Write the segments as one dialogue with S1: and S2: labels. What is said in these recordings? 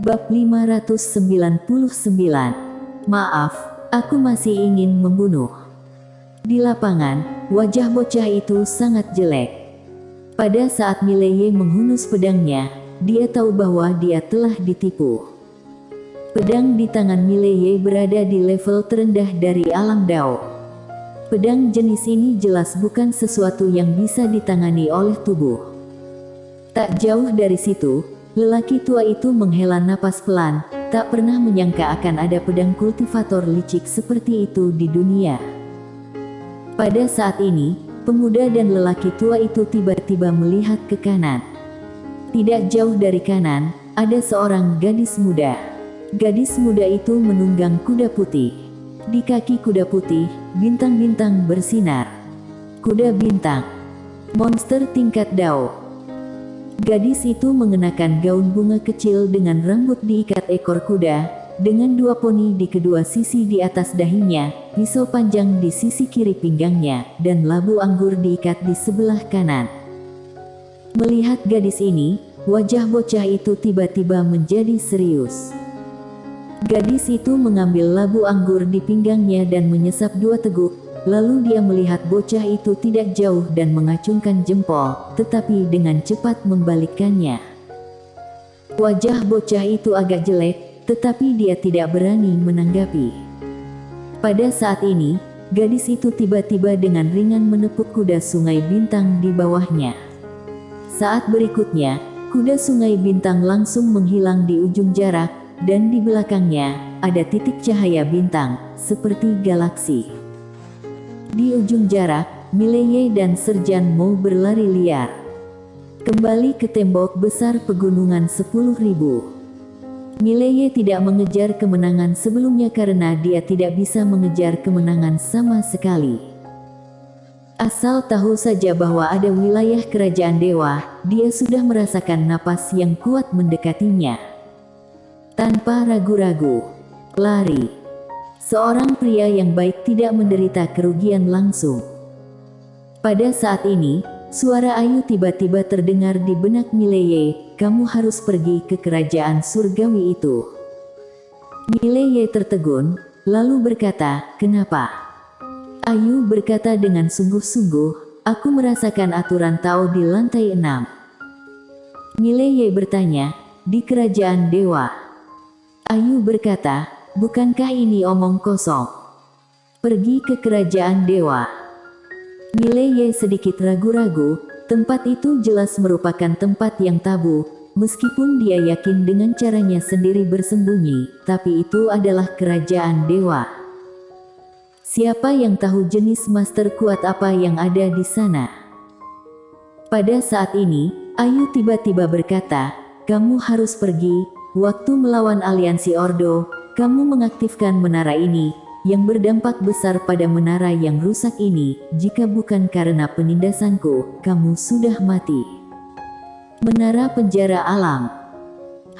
S1: Bab 599. Maaf, aku masih ingin membunuh. Di lapangan, wajah bocah itu sangat jelek. Pada saat Mileye menghunus pedangnya, dia tahu bahwa dia telah ditipu. Pedang di tangan Mileye berada di level terendah dari alam Dao. Pedang jenis ini jelas bukan sesuatu yang bisa ditangani oleh tubuh. Tak jauh dari situ, lelaki tua itu menghela napas pelan, tak pernah menyangka akan ada pedang kultivator licik seperti itu di dunia. Pada saat ini, pemuda dan lelaki tua itu tiba-tiba melihat ke kanan. Tidak jauh dari kanan, ada seorang gadis muda. Gadis muda itu menunggang kuda putih. Di kaki kuda putih, bintang-bintang bersinar. Kuda bintang. Monster tingkat Dao. Gadis itu mengenakan gaun bunga kecil dengan rambut diikat ekor kuda, dengan dua poni di kedua sisi di atas dahinya, pisau panjang di sisi kiri pinggangnya, dan labu anggur diikat di sebelah kanan. Melihat gadis ini, wajah bocah itu tiba-tiba menjadi serius. Gadis itu mengambil labu anggur di pinggangnya dan menyesap dua teguk. Lalu dia melihat bocah itu tidak jauh dan mengacungkan jempol, tetapi dengan cepat membalikkannya. Wajah bocah itu agak jelek, tetapi dia tidak berani menanggapi. Pada saat ini, gadis itu tiba-tiba dengan ringan menepuk kuda Sungai Bintang di bawahnya. Saat berikutnya, kuda Sungai Bintang langsung menghilang di ujung jarak, dan di belakangnya, ada titik cahaya bintang, seperti galaksi. Di ujung jarak, Mileye dan Serjan Mo berlari liar. Kembali ke tembok besar pegunungan 10.000. Mileye tidak mengejar kemenangan sebelumnya karena dia tidak bisa mengejar kemenangan sama sekali. Asal tahu saja bahwa ada wilayah kerajaan dewa, dia sudah merasakan napas yang kuat mendekatinya. Tanpa ragu-ragu, lari. Seorang pria yang baik tidak menderita kerugian langsung. Pada saat ini, suara Ayu tiba-tiba terdengar di benak Mileye, "Kamu harus pergi ke kerajaan surgawi itu." Mileye tertegun, lalu berkata, "Kenapa?" Ayu berkata dengan sungguh-sungguh, "Aku merasakan aturan Tao di lantai 6. Mileye bertanya, "Di kerajaan dewa?" Ayu berkata, "Bukankah ini omong kosong? Pergi ke kerajaan dewa." Mileye sedikit ragu-ragu, tempat itu jelas merupakan tempat yang tabu, meskipun dia yakin dengan caranya sendiri bersembunyi, tapi itu adalah kerajaan dewa. Siapa yang tahu jenis master kuat apa yang ada di sana? Pada saat ini, Ayu tiba-tiba berkata, "Kamu harus pergi, waktu melawan aliansi Ordo. Kamu mengaktifkan menara ini, yang berdampak besar pada menara yang rusak ini. Jika bukan karena penindasanku, kamu sudah mati." Menara penjara alam.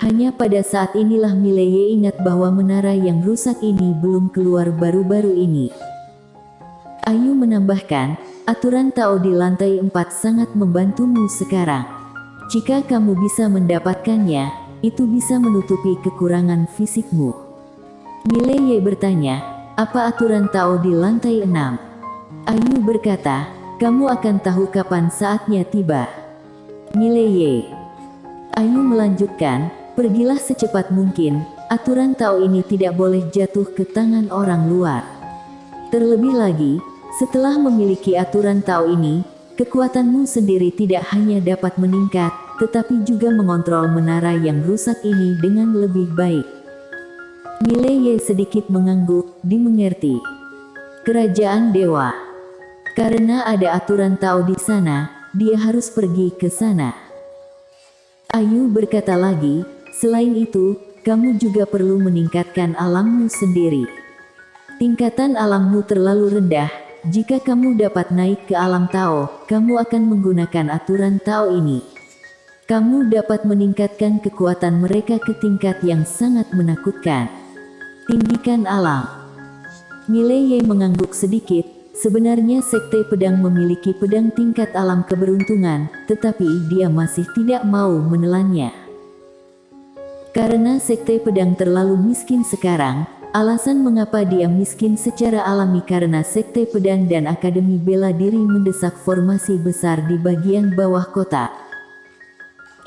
S1: Hanya pada saat inilah Mileye ingat bahwa menara yang rusak ini belum keluar baru-baru ini. Ayu menambahkan, "Aturan Tao di lantai 4 sangat membantumu sekarang. Jika kamu bisa mendapatkannya, itu bisa menutupi kekurangan fisikmu." Mileye bertanya, "Apa aturan Tao di lantai 6? Ayu berkata, "Kamu akan tahu kapan saatnya tiba." Mileye. Ayu melanjutkan, "Pergilah secepat mungkin, aturan Tao ini tidak boleh jatuh ke tangan orang luar. Terlebih lagi, setelah memiliki aturan Tao ini, kekuatanmu sendiri tidak hanya dapat meningkat, tetapi juga mengontrol menara yang rusak ini dengan lebih baik." Mileye sedikit mengangguk, dimengerti. Kerajaan dewa. Karena ada aturan Tao di sana, dia harus pergi ke sana. Ayu berkata lagi, "Selain itu, kamu juga perlu meningkatkan alammu sendiri. Tingkatan alammu terlalu rendah. Jika kamu dapat naik ke alam Tao, kamu akan menggunakan aturan Tao ini. Kamu dapat meningkatkan kekuatan mereka ke tingkat yang sangat menakutkan. Tinggikan alam." Mileye mengangguk sedikit. Sebenarnya Sekte Pedang memiliki pedang tingkat alam keberuntungan, tetapi dia masih tidak mau menelannya. Karena sekte pedang terlalu miskin sekarang, alasan mengapa dia miskin secara alami karena sekte pedang dan akademi bela diri mendesak formasi besar di bagian bawah kota.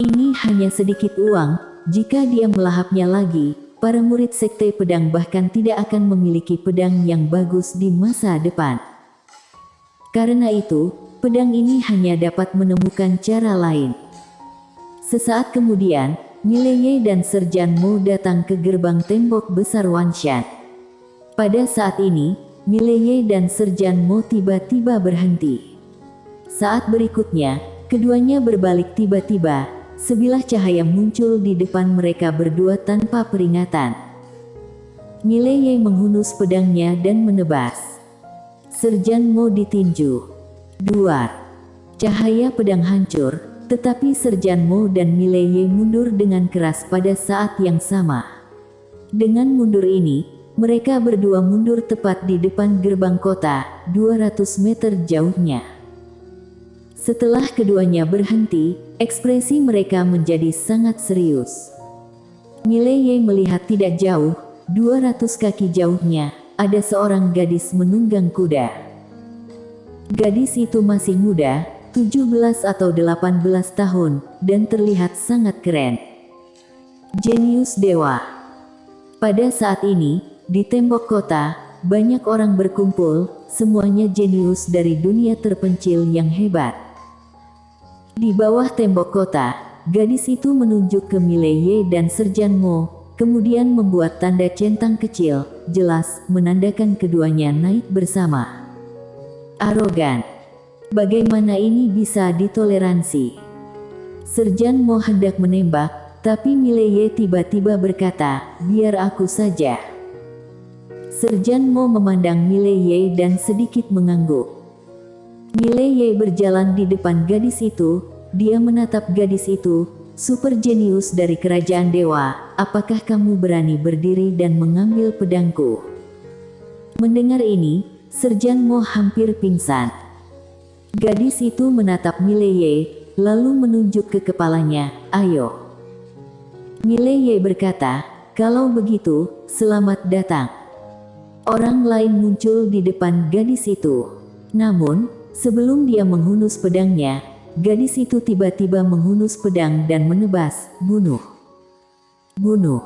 S1: Ini hanya sedikit uang, jika dia melahapnya lagi, para murid sekte pedang bahkan tidak akan memiliki pedang yang bagus di masa depan. Karena itu, pedang ini hanya dapat menemukan cara lain. Sesaat kemudian, Mileye dan Serjan Mo datang ke gerbang tembok besar Wanshan. Pada saat ini, Mileye dan Serjan Mo tiba-tiba berhenti. Saat berikutnya, keduanya berbalik tiba-tiba, sebilah cahaya muncul di depan mereka berdua tanpa peringatan. Mileye menghunus pedangnya dan menebas. Serjan Mo ditinju. Duar. Cahaya pedang hancur. Tetapi Serjan Mo dan Mileye mundur dengan keras pada saat yang sama. Dengan mundur ini, mereka berdua mundur tepat di depan gerbang kota, 200 meter jauhnya. Setelah keduanya berhenti, ekspresi mereka menjadi sangat serius. Mileye melihat tidak jauh, 200 kaki jauhnya, ada seorang gadis menunggang kuda. Gadis itu masih muda, 17 atau 18 tahun, dan terlihat sangat keren. Jenius dewa. Pada saat ini, di tembok kota, banyak orang berkumpul, semuanya jenius dari dunia terpencil yang hebat. Di bawah tembok kota, gadis itu menunjuk ke Mileye dan Serjan Mo, kemudian membuat tanda centang kecil, jelas menandakan keduanya naik bersama. Arogan. Bagaimana ini bisa ditoleransi? Serjan Mo hendak menembak, tapi Mileye tiba-tiba berkata, biar aku saja. Serjan Mo memandang Mileye dan sedikit mengangguk. Mileye berjalan di depan gadis itu, dia menatap gadis itu, super jenius dari kerajaan dewa, apakah kamu berani berdiri dan mengambil pedangku? Mendengar ini, Serjan Mo hampir pingsan. Gadis itu menatap Mileye, lalu menunjuk ke kepalanya, ayo. Mileye berkata, kalau begitu, selamat datang. Orang lain muncul di depan gadis itu. Namun, sebelum dia menghunus pedangnya, gadis itu tiba-tiba menghunus pedang dan menebas, bunuh. Bunuh.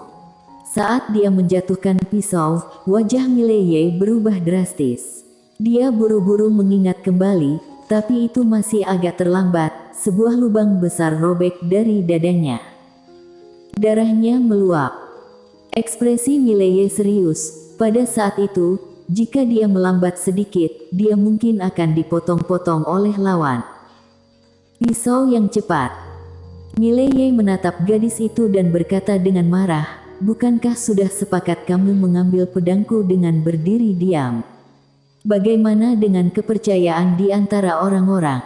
S1: Saat dia menjatuhkan pisau, wajah Mileye berubah drastis. Dia buru-buru mengingat kembali, tapi itu masih agak terlambat, sebuah lubang besar robek dari dadanya. Darahnya meluap. Ekspresi Mileye serius, pada saat itu, jika dia melambat sedikit, dia mungkin akan dipotong-potong oleh lawan. Pisau yang cepat. Mileye menatap gadis itu dan berkata dengan marah, bukankah sudah sepakat kamu mengambil pedangku dengan berdiri diam? Bagaimana dengan kepercayaan di antara orang-orang?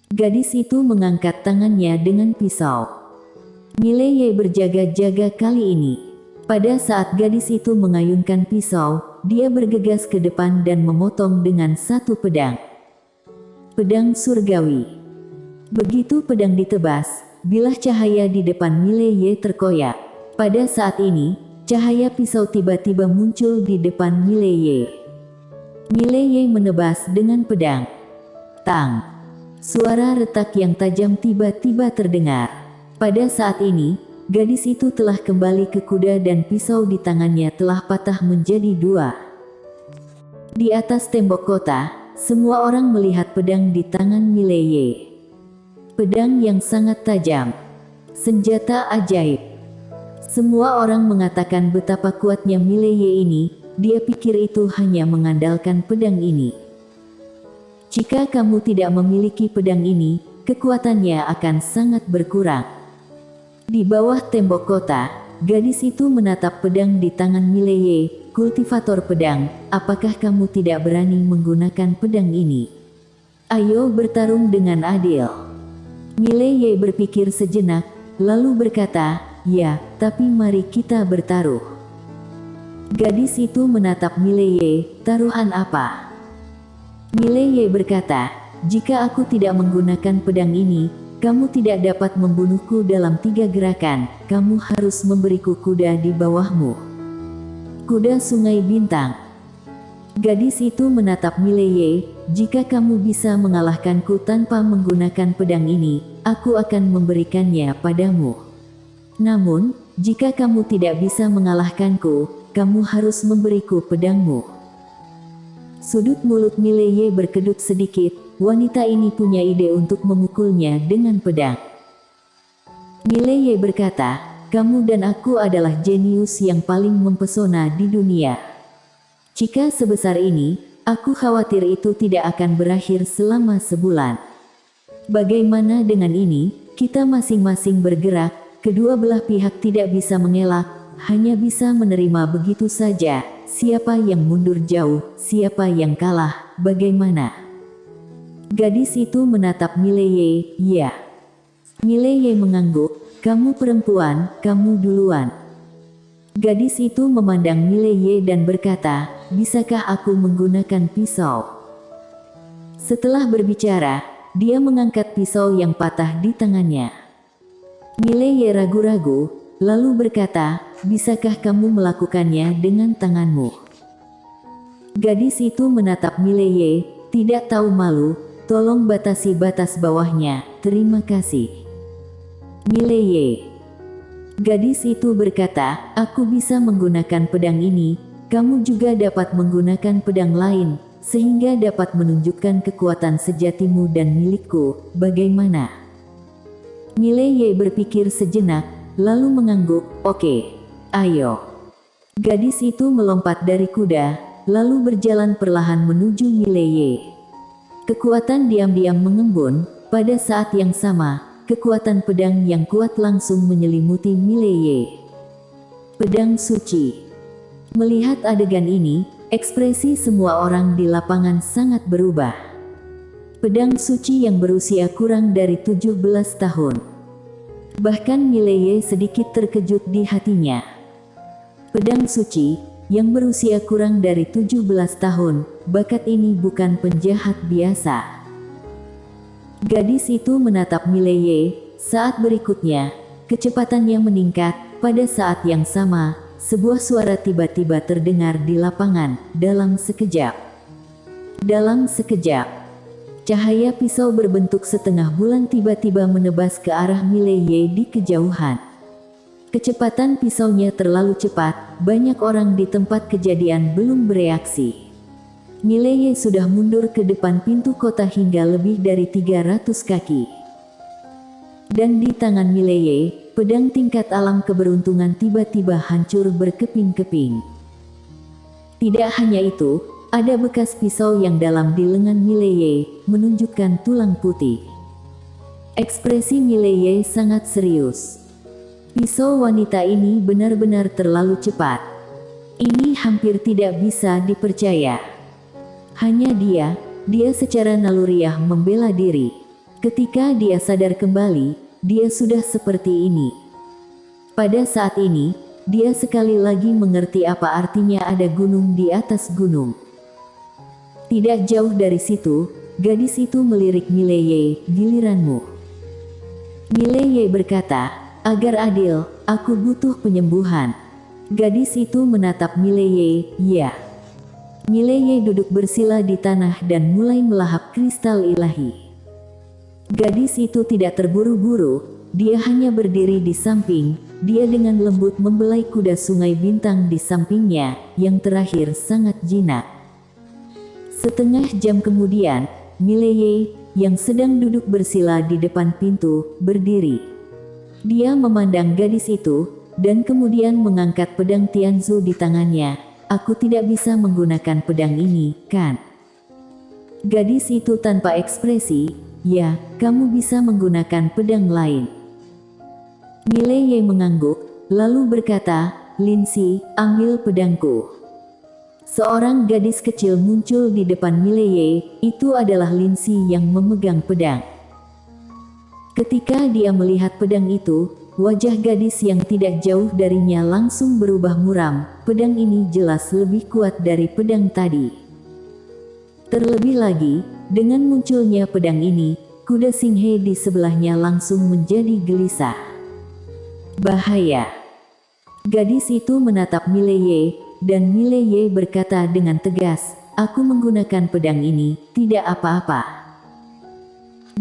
S1: Gadis itu mengangkat tangannya dengan pisau. Mileye berjaga-jaga kali ini. Pada saat gadis itu mengayunkan pisau, dia bergegas ke depan dan memotong dengan satu pedang. Pedang surgawi. Begitu pedang ditebas, bilah cahaya di depan Mileye terkoyak. Pada saat ini, cahaya pisau tiba-tiba muncul di depan Mileye. Mileye menebas dengan pedang. Tang. Suara retak yang tajam tiba-tiba terdengar. Pada saat ini, gadis itu telah kembali ke kuda dan pisau di tangannya telah patah menjadi dua. Di atas tembok kota, semua orang melihat pedang di tangan Mileye. Pedang yang sangat tajam. Senjata ajaib. Semua orang mengatakan betapa kuatnya Mileye ini. Dia pikir itu hanya mengandalkan pedang ini. Jika kamu tidak memiliki pedang ini, kekuatannya akan sangat berkurang. Di bawah tembok kota, gadis itu menatap pedang di tangan Mileye, kultivator pedang, apakah kamu tidak berani menggunakan pedang ini? Ayo bertarung dengan adil. Mileye berpikir sejenak, lalu berkata, ya, tapi mari kita bertaruh. Gadis itu menatap Mileye, taruhan apa? Mileye berkata, jika aku tidak menggunakan pedang ini, kamu tidak dapat membunuhku dalam 3 gerakan, kamu harus memberiku kuda di bawahmu. Kuda Sungai Bintang. Gadis itu menatap Mileye, jika kamu bisa mengalahkanku tanpa menggunakan pedang ini, aku akan memberikannya padamu. Namun, jika kamu tidak bisa mengalahkanku, kamu harus memberiku pedangmu. Sudut mulut Mileye berkedut sedikit, wanita ini punya ide untuk memukulnya dengan pedang. Mileye berkata, kamu dan aku adalah jenius yang paling mempesona di dunia. Jika sebesar ini, aku khawatir itu tidak akan berakhir selama sebulan. Bagaimana dengan ini? Kita masing-masing bergerak, kedua belah pihak tidak bisa mengelak, hanya bisa menerima begitu saja. Siapa yang mundur jauh, siapa yang kalah, bagaimana? Gadis itu menatap Mileye, ya. Mileye mengangguk, kamu perempuan, kamu duluan. Gadis itu memandang Mileye dan berkata, bisakah aku menggunakan pisau? Setelah berbicara, dia mengangkat pisau yang patah di tangannya. Mileye ragu-ragu, lalu berkata, bisakah kamu melakukannya dengan tanganmu? Gadis itu menatap Mileye, tidak tahu malu, tolong batasi batas bawahnya, terima kasih. Mileye. Gadis itu berkata, aku bisa menggunakan pedang ini, kamu juga dapat menggunakan pedang lain, sehingga dapat menunjukkan kekuatan sejatimu dan milikku, bagaimana? Mileye berpikir sejenak, lalu mengangguk, oke, ayo. Gadis itu melompat dari kuda, lalu berjalan perlahan menuju Mileye. Kekuatan diam-diam mengembun, pada saat yang sama, kekuatan pedang yang kuat langsung menyelimuti Mileye. Pedang suci. Melihat adegan ini, ekspresi semua orang di lapangan sangat berubah. Pedang suci yang berusia kurang dari 17 tahun. Bahkan Mileye sedikit terkejut di hatinya. Pedang suci, yang berusia kurang dari 17 tahun, bakat ini bukan penjahat biasa. Gadis itu menatap Mileye, saat berikutnya, kecepatannya meningkat, pada saat yang sama, sebuah suara tiba-tiba terdengar di lapangan, dalam sekejap. Dalam sekejap, cahaya pisau berbentuk setengah bulan tiba-tiba menebas ke arah Mileye di kejauhan. Kecepatan pisaunya terlalu cepat, banyak orang di tempat kejadian belum bereaksi. Mileye sudah mundur ke depan pintu kota hingga lebih dari 300 kaki. Dan di tangan Mileye, pedang tingkat alam keberuntungan tiba-tiba hancur berkeping-keping. Tidak hanya itu, ada bekas pisau yang dalam di lengan Mileye, menunjukkan tulang putih. Ekspresi Mileye sangat serius. Pisau wanita ini benar-benar terlalu cepat. Ini hampir tidak bisa dipercaya. Hanya dia secara naluriah membela diri. Ketika dia sadar kembali, dia sudah seperti ini. Pada saat ini, dia sekali lagi mengerti apa artinya ada gunung di atas gunung. Tidak jauh dari situ, gadis itu melirik Mileye, giliranmu. Mileye berkata, agar adil, aku butuh penyembuhan. Gadis itu menatap Mileye, ya. Mileye duduk bersila di tanah dan mulai melahap kristal ilahi. Gadis itu tidak terburu-buru, dia hanya berdiri di samping, dia dengan lembut membelai kuda Sungai Bintang di sampingnya, yang terakhir sangat jinak. Setengah jam kemudian, Mileye, yang sedang duduk bersila di depan pintu, berdiri. Dia memandang gadis itu, dan kemudian mengangkat pedang Tianzu di tangannya. Aku tidak bisa menggunakan pedang ini, kan? Gadis itu tanpa ekspresi, ya, kamu bisa menggunakan pedang lain. Mileye mengangguk, lalu berkata, Linsi, ambil pedangku. Seorang gadis kecil muncul di depan Mileye, itu adalah Linsi yang memegang pedang. Ketika dia melihat pedang itu, wajah gadis yang tidak jauh darinya langsung berubah muram. Pedang ini jelas lebih kuat dari pedang tadi. Terlebih lagi, dengan munculnya pedang ini, kuda Singhe di sebelahnya langsung menjadi gelisah. Bahaya! Gadis itu menatap Mileye, dan Mileye berkata dengan tegas, "Aku menggunakan pedang ini, tidak apa-apa."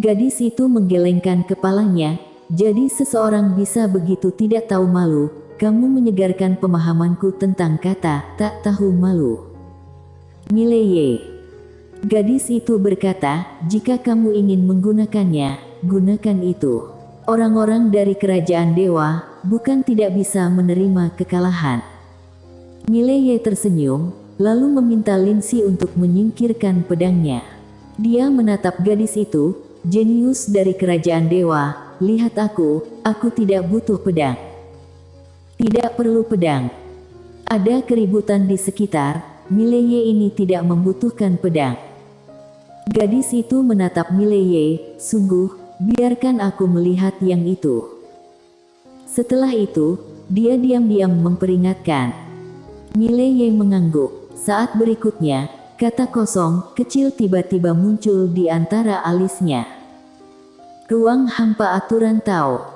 S1: Gadis itu menggelengkan kepalanya, "Jadi seseorang bisa begitu tidak tahu malu, kamu menyegarkan pemahamanku tentang kata tak tahu malu." Mileye. Gadis itu berkata, "Jika kamu ingin menggunakannya, gunakan itu. Orang-orang dari kerajaan dewa, bukan tidak bisa menerima kekalahan." Mileye tersenyum, lalu meminta Linsi untuk menyingkirkan pedangnya. Dia menatap gadis itu, "Jenius dari kerajaan dewa, lihat aku tidak butuh pedang." "Tidak perlu pedang." Ada keributan di sekitar, Mileye ini tidak membutuhkan pedang. Gadis itu menatap Mileye, "Sungguh, biarkan aku melihat yang itu." Setelah itu, dia diam-diam memperingatkan. Mileye mengangguk. Saat berikutnya, kata kosong, kecil tiba-tiba muncul di antara alisnya. Ruang hampa aturan Tao.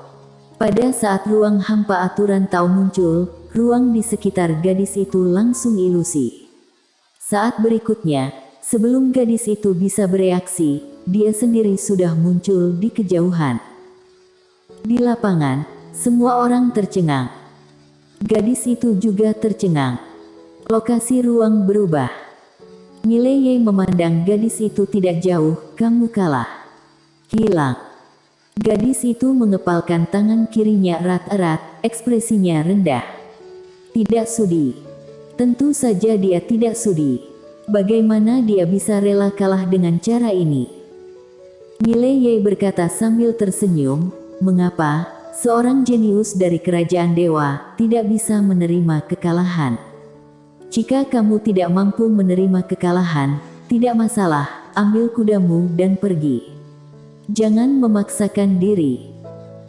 S1: Pada saat ruang hampa aturan Tao muncul, ruang di sekitar gadis itu langsung ilusi. Saat berikutnya, sebelum gadis itu bisa bereaksi, dia sendiri sudah muncul di kejauhan. Di lapangan, semua orang tercengang. Gadis itu juga tercengang. Lokasi ruang berubah. Mileye memandang gadis itu tidak jauh, "Kamu kalah." Hilang. Gadis itu mengepalkan tangan kirinya erat-erat, ekspresinya rendah. Tidak sudi. Tentu saja dia tidak sudi. Bagaimana dia bisa rela kalah dengan cara ini? Mileye berkata sambil tersenyum, "Mengapa seorang jenius dari kerajaan dewa tidak bisa menerima kekalahan? Jika kamu tidak mampu menerima kekalahan, tidak masalah, ambil kudamu dan pergi. Jangan memaksakan diri."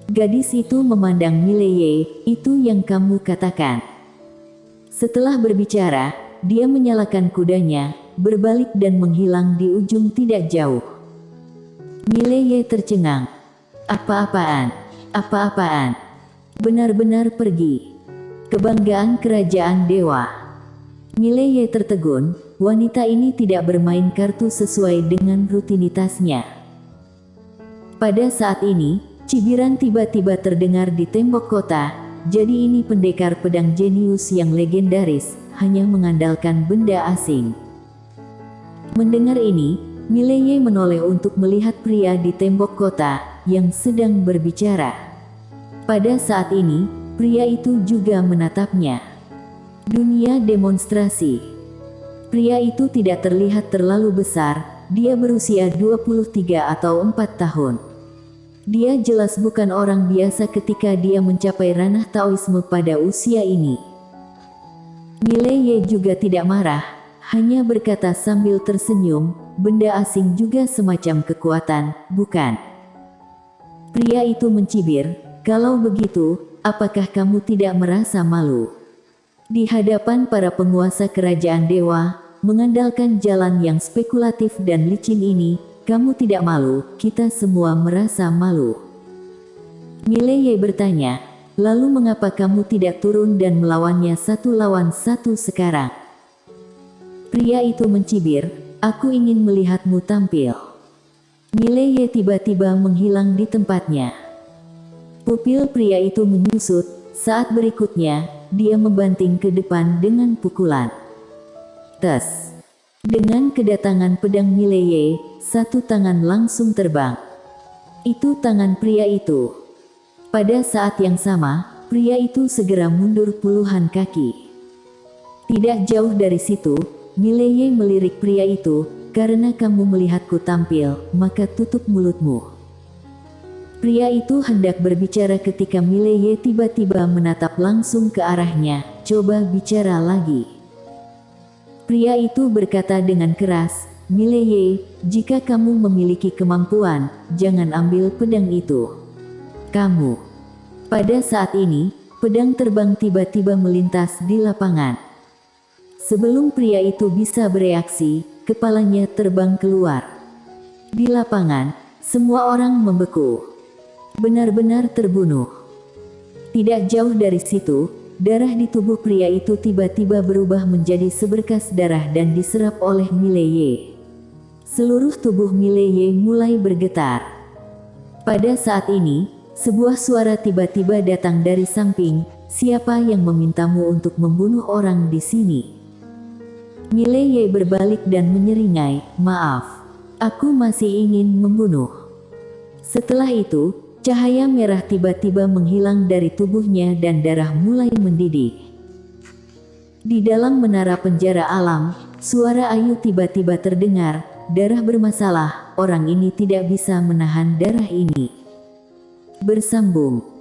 S1: Gadis itu memandang Mileye, "Itu yang kamu katakan." Setelah berbicara, dia menyalakan kudanya, berbalik dan menghilang di ujung tidak jauh. Mileye tercengang. Apa-apaan? Apa-apaan? Benar-benar pergi. Kebanggaan kerajaan dewa. Mileye tertegun, wanita ini tidak bermain kartu sesuai dengan rutinitasnya. Pada saat ini, cibiran tiba-tiba terdengar di tembok kota. Jadi ini pendekar pedang jenius yang legendaris, hanya mengandalkan benda asing. Mendengar ini, Mileye menoleh untuk melihat pria di tembok kota, yang sedang berbicara. Pada saat ini, pria itu juga menatapnya. Dunia demonstrasi. Pria itu tidak terlihat terlalu besar, dia berusia 23 atau 4 tahun. Dia jelas bukan orang biasa ketika dia mencapai ranah Taoisme pada usia ini. Mileye juga tidak marah, hanya berkata sambil tersenyum, "Benda asing juga semacam kekuatan, bukan?" Pria itu mencibir, "Kalau begitu, apakah kamu tidak merasa malu? Di hadapan para penguasa kerajaan dewa, mengandalkan jalan yang spekulatif dan licin ini, kamu tidak malu, kita semua merasa malu." Mileye bertanya, "Lalu mengapa kamu tidak turun dan melawannya 1 lawan 1 sekarang?" Pria itu mencibir, "Aku ingin melihatmu tampil." Mileye tiba-tiba menghilang di tempatnya. Pupil pria itu menyusut, saat berikutnya, dia membanting ke depan dengan pukulan. Tes. Dengan kedatangan pedang Mileye, satu tangan langsung terbang. Itu tangan pria itu. Pada saat yang sama, pria itu segera mundur puluhan kaki. Tidak jauh dari situ, Mileye melirik pria itu, "Karena kamu melihatku tampil, maka tutup mulutmu." Pria itu hendak berbicara ketika Mileye tiba-tiba menatap langsung ke arahnya, "Coba bicara lagi." Pria itu berkata dengan keras, "Mileye, jika kamu memiliki kemampuan, jangan ambil pedang itu. Kamu." Pada saat ini, pedang terbang tiba-tiba melintas di lapangan. Sebelum pria itu bisa bereaksi, kepalanya terbang keluar. Di lapangan, semua orang membeku. Benar-benar terbunuh. Tidak jauh dari situ, darah di tubuh pria itu tiba-tiba berubah menjadi seberkas darah dan diserap oleh Mileye. Seluruh tubuh Mileye mulai bergetar. Pada saat ini, sebuah suara tiba-tiba datang dari samping. Siapa yang memintamu untuk membunuh orang di sini? Mileye berbalik dan menyeringai, maaf, aku masih ingin membunuh. Setelah itu, cahaya merah tiba-tiba menghilang dari tubuhnya dan darah mulai mendidih. Di dalam menara penjara alam, suara Ayu tiba-tiba terdengar, darah bermasalah, orang ini tidak bisa menahan darah ini. Bersambung.